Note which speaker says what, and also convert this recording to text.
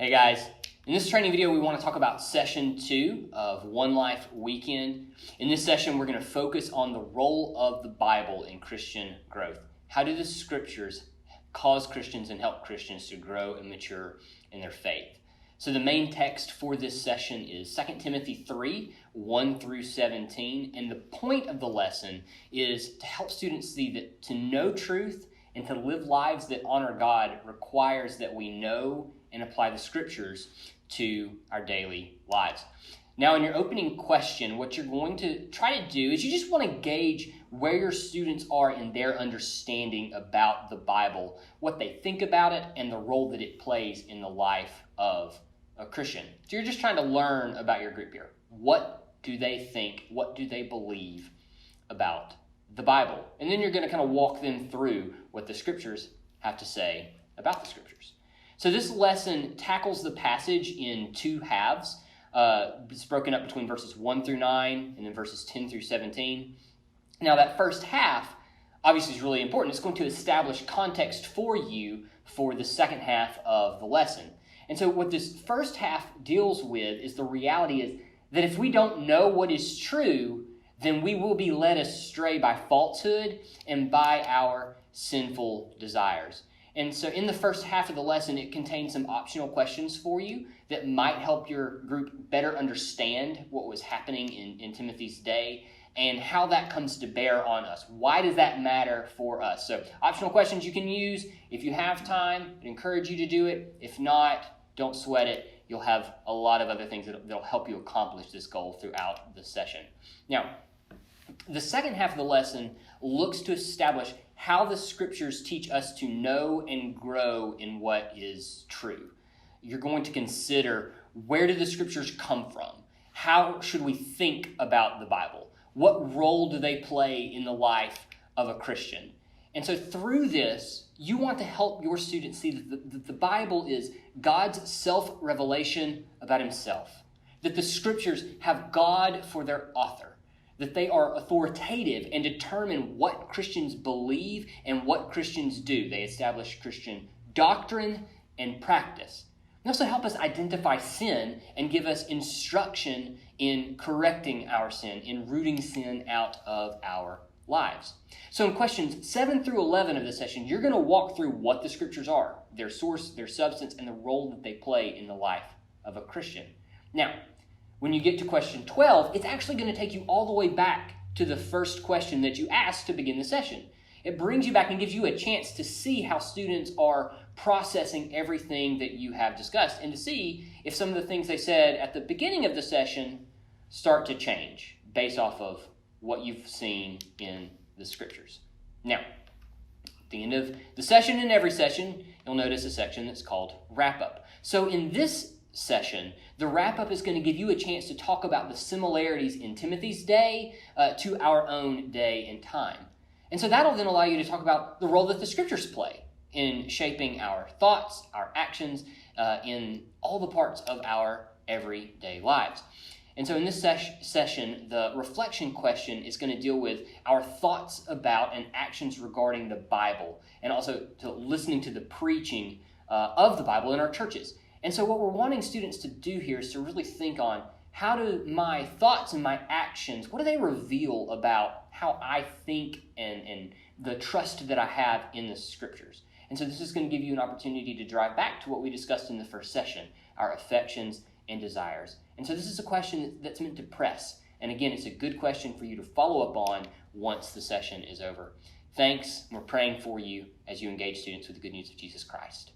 Speaker 1: Hey guys, in this training video we want to talk about session 2 of One Life Weekend. In this session we're going to focus on the role of the Bible in Christian growth. How do the scriptures cause Christians and help Christians to grow and mature in their faith? So the main text for this session is 2 Timothy 3, 1 through 17, and the point of the lesson is to help students see that to know truth and to live lives that honor God requires that we know and apply the scriptures to our daily lives. Now, in your opening question, what you're going to try to do is you just want to gauge where your students are in their understanding about the Bible, what they think about it, and the role that it plays in the life of a Christian. So you're just trying to learn about your group here. What do they think? What do they believe about the Bible? And then you're going to kind of walk them through what the scriptures have to say about the scriptures. So this lesson tackles the passage in two halves. It's broken up between verses 1 through 9 and then verses 10 through 17. Now that first half obviously is really important. It's going to establish context for you for the second half of the lesson. And so what this first half deals with is the reality is that if we don't know what is true, then we will be led astray by falsehood and by our sinful desires. And so in the first half of the lesson, it contains some optional questions for you that might help your group better understand what was happening in Timothy's day and how that comes to bear on us. Why does that matter for us? So optional questions you can use. If you have time, I'd encourage you to do it. If not, don't sweat it. You'll have a lot of other things that'll help you accomplish this goal throughout the session. Now, the second half of the lesson looks to establish how the scriptures teach us to know and grow in what is true. You're going to consider, where do the scriptures come from? How should we think about the Bible? What role do they play in the life of a Christian? And so through this, you want to help your students see that the Bible is God's self-revelation about himself, that the scriptures have God for their author, that they are authoritative and determine what Christians believe and what Christians do. They establish Christian doctrine and practice. They also help us identify sin and give us instruction in correcting our sin, in rooting sin out of our lives. So in questions 7 through 11 of this session, you're going to walk through what the scriptures are, their source, their substance, and the role that they play in the life of a Christian. Now, when you get to question 12, it's actually going to take you all the way back to the first question that you asked to begin the session. It brings you back and gives you a chance to see how students are processing everything that you have discussed and to see if some of the things they said at the beginning of the session start to change based off of what you've seen in the scriptures. Now, at the end of the session and every session, you'll notice a section that's called Wrap-Up. So in this session, the wrap-up is going to give you a chance to talk about the similarities in Timothy's day to our own day and time. And so that'll then allow you to talk about the role that the scriptures play in shaping our thoughts, our actions, in all the parts of our everyday lives. And so in this session, the reflection question is going to deal with our thoughts about and actions regarding the Bible, and also to listening to the preaching of the Bible in our churches. And so what we're wanting students to do here is to really think on, how do my thoughts and my actions, what do they reveal about how I think and the trust that I have in the scriptures? And so this is going to give you an opportunity to drive back to what we discussed in the first session, our affections and desires. And so this is a question that's meant to press. And again, it's a good question for you to follow up on once the session is over. Thanks. We're praying for you as you engage students with the good news of Jesus Christ.